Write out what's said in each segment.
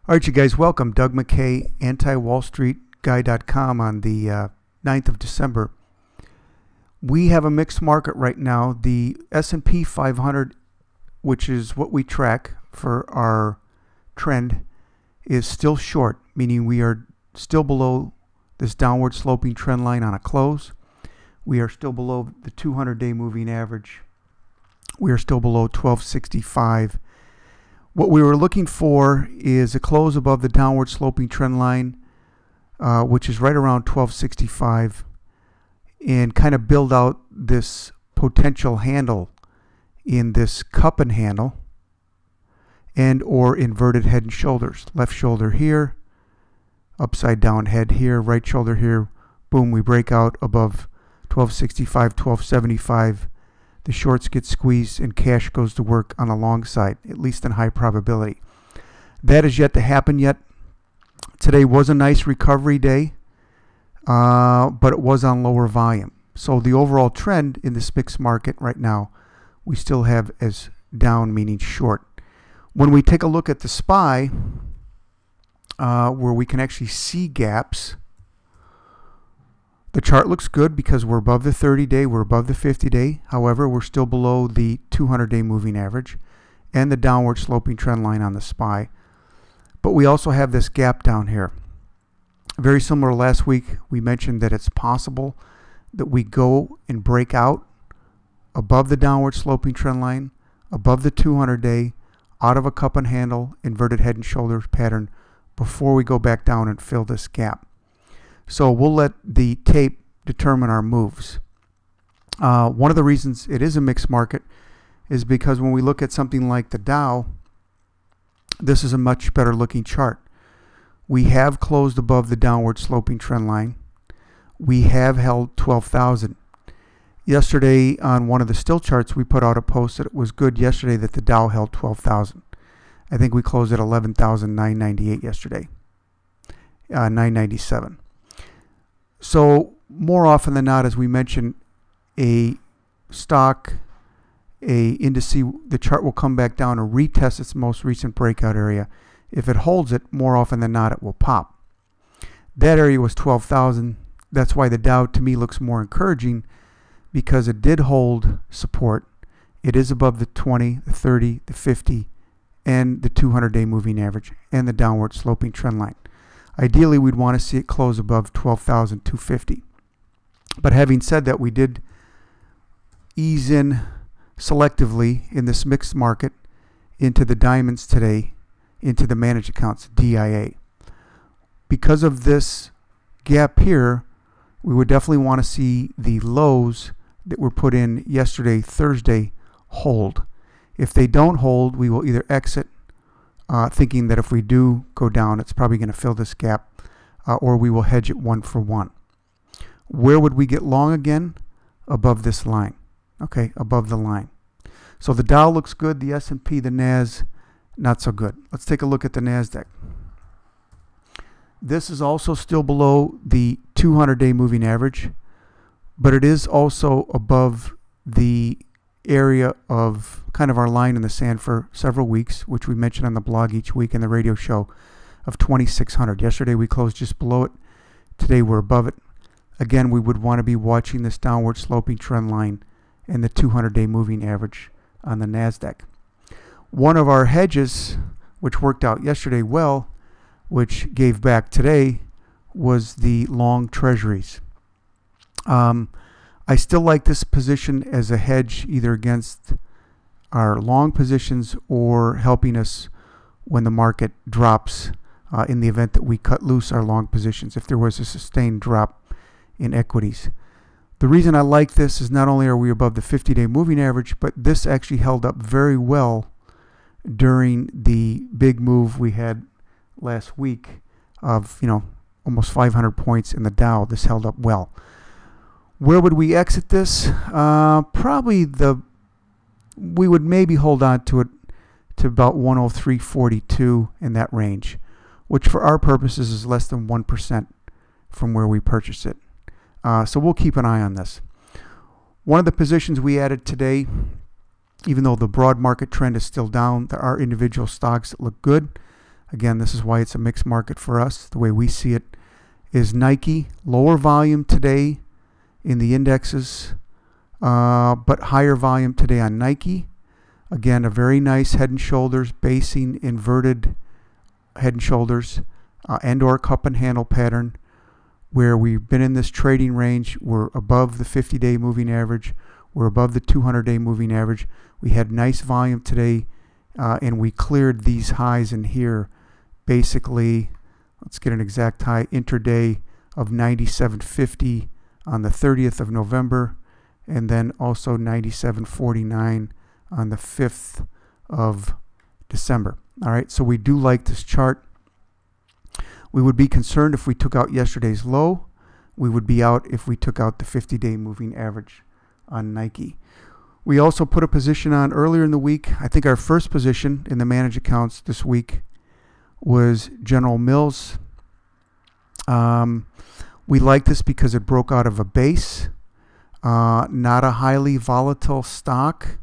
All right, you guys, welcome. Doug McKay, anti-wall-street-guy.com on the 9th of December. We have a mixed market right now. The S&P 500, which is what we track for our trend, is still short, meaning we are still below this downward sloping trend line on a close. We are still below the 200-day moving average. We are still below 1265. What we were looking for is a close above the downward sloping trend line, which is right around 1265, and kind of build out this potential handle in this cup and handle and or inverted head and shoulders. Left shoulder here, upside down head here, right shoulder here. Boom, we break out above 1265, 1275. The shorts get squeezed and cash goes to work on the long side, at least in high probability. That is yet to happen yet. Today was a nice recovery day, but it was on lower volume. So the overall trend in this mixed market right now, we still have as down, meaning short. When we take a look at the SPY, where we can actually see gaps, the chart looks good because we're above the 30-day, we're above the 50-day. However, we're still below the 200-day moving average and the downward sloping trend line on the SPY. But we also have this gap down here. Very similar to last week, we mentioned that it's possible that we go and break out above the downward sloping trend line, above the 200-day, out of a cup and handle, inverted head and shoulders pattern before we go back down and fill this gap. So we'll let the tape determine our moves. One of the reasons it is a mixed market is because when we look at something like the Dow, this is a much better looking chart. We have closed above the downward sloping trend line. We have held 12,000. Yesterday on one of the still charts, we put out a post that it was good yesterday that the Dow held 12,000. I think we closed at 11,998 yesterday, 997. So more often than not, as we mentioned, a stock, a indice, the chart will come back down and retest its most recent breakout area. If it holds it, more often than not, it will pop. That area was 12,000. That's why the Dow to me looks more encouraging, because it did hold support. It is above the 20, the 30, the 50, and the 200-day moving average and the downward sloping trend line. Ideally, we'd want to see it close above 12,250. But having said that, we did ease in selectively in this mixed market into the diamonds today, into the managed accounts, DIA. Because of this gap here, we would definitely want to see the lows that were put in yesterday, Thursday, hold. If they don't hold, we will either exit, thinking that if we do go down, it's probably going to fill this gap, or we will hedge it 1-for-1. Where would we get long again? Above this line, okay, above the line. So the Dow looks good, the S&P, the NAS, not so good. Let's take a look at the NASDAQ. This is also still below the 200-day moving average, but it is also above the area of kind of our line in the sand for several weeks, which we mentioned on the blog each week in the radio show, of 2,600. Yesterday we closed just below it. Today we're above it. Again, we would want to be watching this downward sloping trend line and the 200-day moving average on the NASDAQ. One of our hedges, which worked out yesterday well, which gave back today, was the long treasuries. I still like this position as a hedge, either against our long positions or helping us when the market drops, in the event that we cut loose our long positions if there was a sustained drop in equities. The reason I like this is not only are we above the 50-day moving average, but this actually held up very well during the big move we had last week of, almost 500 points in the Dow. This held up well. Where would we exit this? Probably we would maybe hold on to it to about 103.42 in that range, which for our purposes is less than 1% from where we purchased it. So we'll keep an eye on this. One of the positions we added today, even though the broad market trend is still down, there are individual stocks that look good. again, this is why it's a mixed market for us. The way we see it is Nike, lower volume today in the indexes, but higher volume today on Nike. Again, a very nice head and shoulders, basing inverted head and shoulders, and or cup and handle pattern, where we've been in this trading range. We're above the 50-day moving average. We're above the 200-day moving average. We had nice volume today, and we cleared these highs in here. Basically, let's get an exact high intraday of 97.50 on the 30th of November, and then also 97.49 on the 5th of December. All right, so we do like this chart. We would be concerned if we took out yesterday's low. We would be out if we took out the 50-day moving average on Nike. We also put a position on earlier in the week. I think our first position in the managed accounts this week was General Mills. We like this because it broke out of a base, not a highly volatile stock.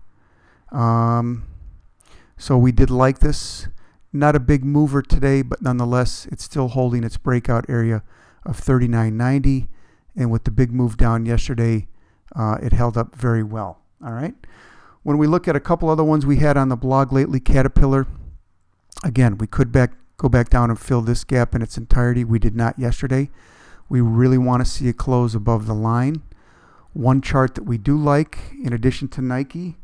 So we did like this. Not a big mover today, but nonetheless, it's still holding its breakout area of 39.90. And with the big move down yesterday, it held up very well. All right. When we look at a couple other ones we had on the blog lately, Caterpillar, again, we could go back down and fill this gap in its entirety. We did not yesterday. We really want to see it close above the line. One chart that we do like, in addition to Nike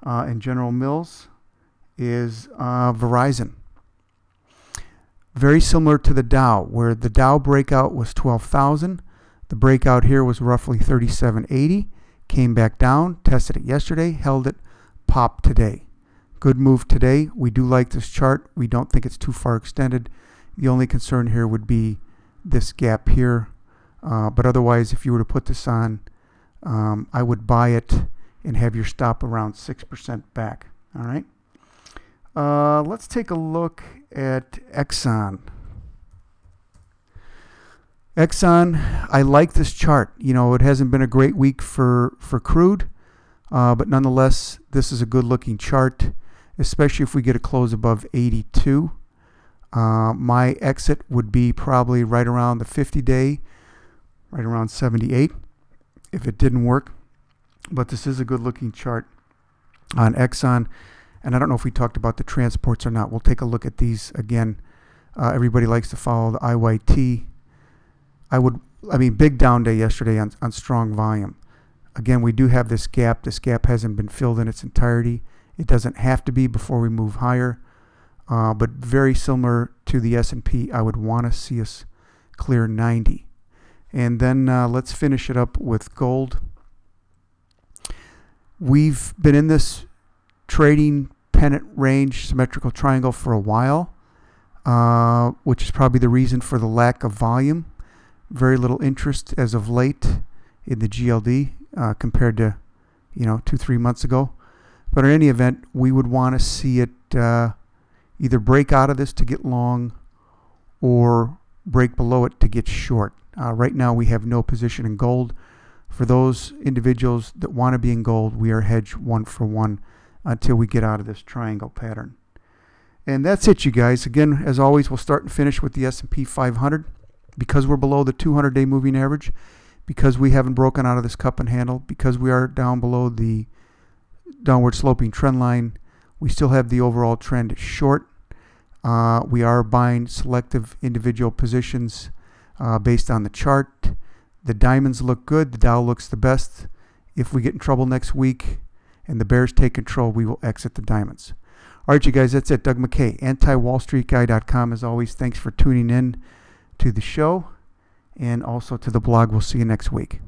and General Mills, is Verizon. Very similar to the Dow, where the Dow breakout was 12,000. The breakout here was roughly 37.80. Came back down, tested it yesterday, held it, popped today. Good move today. We do like this chart. We don't think it's too far extended. The only concern here would be this gap here. But otherwise, if you were to put this on, I would buy it and have your stop around 6% back. All right. Let's take a look at Exxon. Exxon, I like this chart. You know, it hasn't been a great week for crude, but nonetheless, this is a good looking chart, especially if we get a close above 82. My exit would be probably right around the 50-day, right around 78, if it didn't work. But this is a good looking chart on Exxon. And I don't know if we talked about the transports or not. We'll take a look at these again. Everybody likes to follow the IYT. Big down day yesterday on strong volume. Again, we do have this gap. This gap hasn't been filled in its entirety. It doesn't have to be before we move higher. But very similar to the S&P, I would want to see us clear 90. And then let's finish it up with gold. We've been in this trading pennant range symmetrical triangle for a while, which is probably the reason for the lack of volume. Very little interest as of late in the GLD compared to 2-3 months ago. But in any event, we would want to see it either break out of this to get long or break below it to get short. Right now we have no position in gold. For those individuals that want to be in gold, we are hedged 1-for-1 until we get out of this triangle pattern. And that's it, you guys. Again, as always, we'll start and finish with the S&P 500. Because we're below the 200-day moving average, because we haven't broken out of this cup and handle, because we are down below the downward sloping trend line, we still have the overall trend short. We are buying selective individual positions based on the chart. The diamonds look good. The Dow looks the best. If we get in trouble next week and the bears take control, we will exit the diamonds. All right, you guys, that's it. Doug McKay, antiwallstreetguy.com. As always, thanks for tuning in to the show and also to the blog. We'll see you next week.